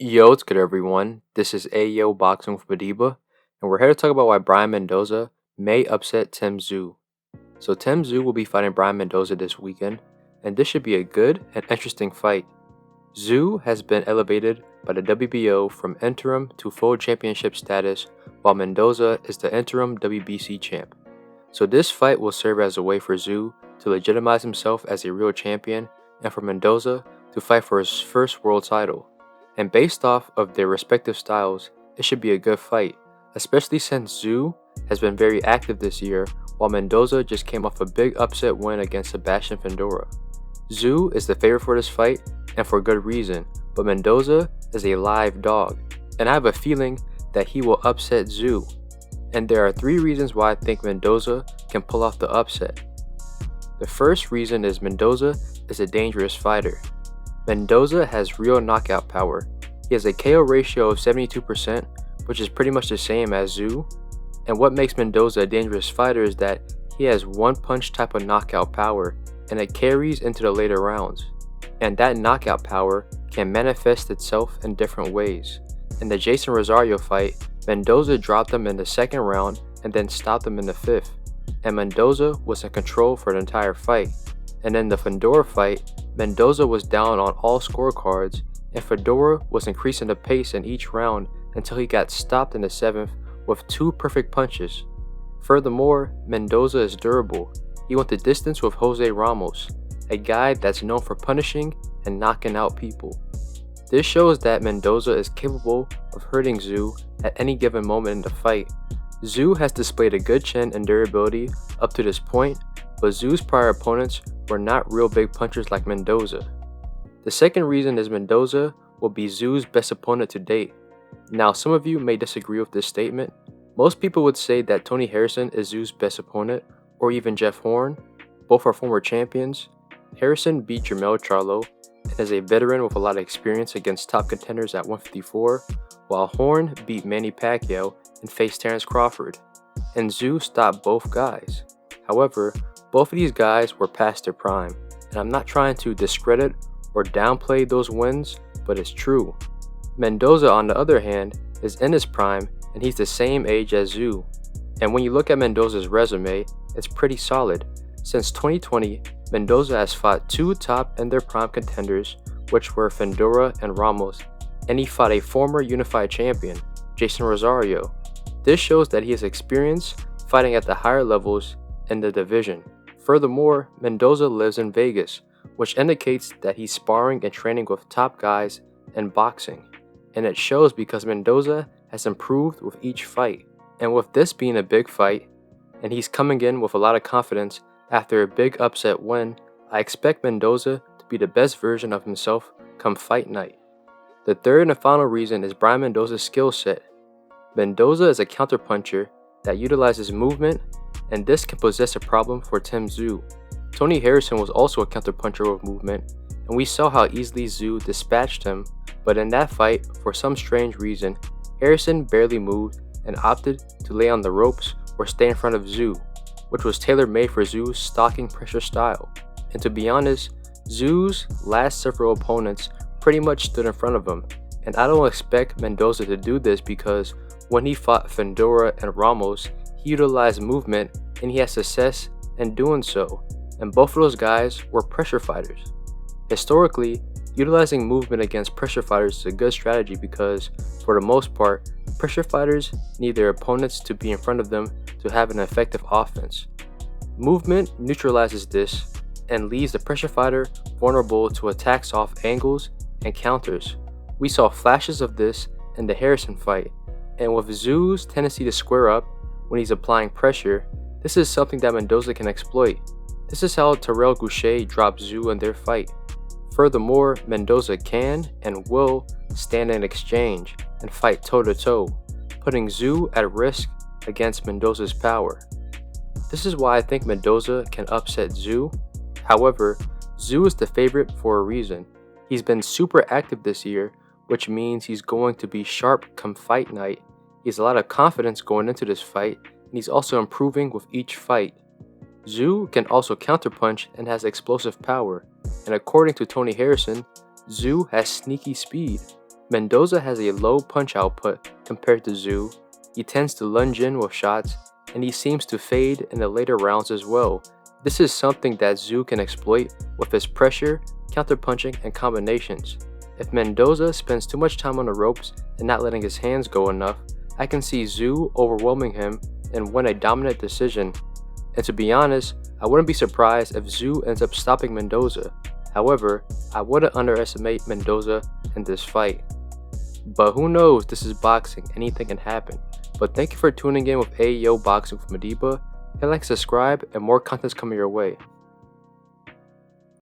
Yo, what's good everyone? This is Ayo Boxing with Madiba, and we're here to talk about why Brian Mendoza may upset Tszyu. So Tszyu will be fighting Brian Mendoza this weekend, and this should be a good and interesting fight. Tszyu has been elevated by the WBO from interim to full championship status, while Mendoza is the interim WBC champ. So this fight will serve as a way for Tszyu to legitimize himself as a real champion, and for Mendoza to fight for his first world title. And based off of their respective styles, it should be a good fight, especially since Tszyu has been very active this year, while Mendoza just came off a big upset win against Sebastian Fundora. Tszyu is the favorite for this fight, and for good reason, but Mendoza is a live dog, and I have a feeling that he will upset Tszyu. And there are 3 reasons why I think Mendoza can pull off the upset. The first reason is Mendoza is a dangerous fighter. Mendoza has real knockout power. He has a KO ratio of 72%, which is pretty much the same as Tszyu. And what makes Mendoza a dangerous fighter is that he has one-punch type of knockout power, and it carries into the later rounds. And that knockout power can manifest itself in different ways. In the Jason Rosario fight, Mendoza dropped him in the 2nd round and then stopped him in the 5th. And Mendoza was in control for the entire fight. And in the Fundora fight, Mendoza was down on all scorecards, and Fundora was increasing the pace in each round until he got stopped in the 7th with 2 perfect punches. Furthermore, Mendoza is durable. He went the distance with Jose Ramos, a guy that's known for punishing and knocking out people. This shows that Mendoza is capable of hurting Tszyu at any given moment in the fight. Tszyu has displayed a good chin and durability up to this point, but Tszyu's prior opponents were not real big punchers like Mendoza. The second reason is Mendoza will be Tszyu's best opponent to date. Now, some of you may disagree with this statement. Most people would say that Tony Harrison is Tszyu's best opponent, or even Jeff Horn. Both are former champions. Harrison beat Jermell Charlo and is a veteran with a lot of experience against top contenders at 154, while Horn beat Manny Pacquiao and faced Terrence Crawford. And Tszyu stopped both guys. However, both of these guys were past their prime, and I'm not trying to discredit or downplay those wins, but it's true. Mendoza, on the other hand, is in his prime, and he's the same age as Tszyu. And when you look at Mendoza's resume, it's pretty solid. Since 2020, Mendoza has fought 2 top in their prime contenders, which were Fundora and Ramos, and he fought a former unified champion, Jason Rosario. This shows that he has experience fighting at the higher levels in the division. Furthermore, Mendoza lives in Vegas, which indicates that he's sparring and training with top guys in boxing. And it shows because Mendoza has improved with each fight. And with this being a big fight, and he's coming in with a lot of confidence after a big upset win, I expect Mendoza to be the best version of himself come fight night. The third and final reason is Brian Mendoza's skill set. Mendoza is a counterpuncher that utilizes movement, and this can possess a problem for Tszyu. Tony Harrison was also a counterpuncher with movement, and we saw how easily Tszyu dispatched him, but in that fight, for some strange reason, Harrison barely moved and opted to lay on the ropes or stay in front of Tszyu, which was tailor-made for Tszyu's stalking pressure style. And to be honest, Tszyu's last several opponents pretty much stood in front of him, and I don't expect Mendoza to do this because when he fought Fundora and Ramos, he utilized movement and he had success in doing so, and both of those guys were pressure fighters. Historically, utilizing movement against pressure fighters is a good strategy because, for the most part, pressure fighters need their opponents to be in front of them to have an effective offense. Movement neutralizes this and leaves the pressure fighter vulnerable to attacks off angles and counters. We saw flashes of this in the Harrison fight, and with Tszyu's tendency to square up when he's applying pressure, this is something that Mendoza can exploit. This is how Terrell Goucher dropped Tszyu in their fight. Furthermore, Mendoza can and will stand in exchange and fight toe-to-toe, putting Tszyu at risk against Mendoza's power. This is why I think Mendoza can upset Tszyu. However, Tszyu is the favorite for a reason. He's been super active this year, which means he's going to be sharp come fight night. He has a lot of confidence going into this fight, and he's also improving with each fight. Tszyu can also counterpunch and has explosive power, and according to Tony Harrison, Tszyu has sneaky speed. Mendoza has a low punch output compared to Tszyu. He tends to lunge in with shots, and he seems to fade in the later rounds as well. This is something that Tszyu can exploit with his pressure, counterpunching, and combinations. If Mendoza spends too much time on the ropes and not letting his hands go enough, I can see Tszyu overwhelming him and win a dominant decision. And to be honest, I wouldn't be surprised if Tszyu ends up stopping Mendoza. However, I wouldn't underestimate Mendoza in this fight. But who knows, this is boxing, anything can happen. But thank you for tuning in with Ayo Boxing with Madiba. Hit like, subscribe, and more content's coming your way.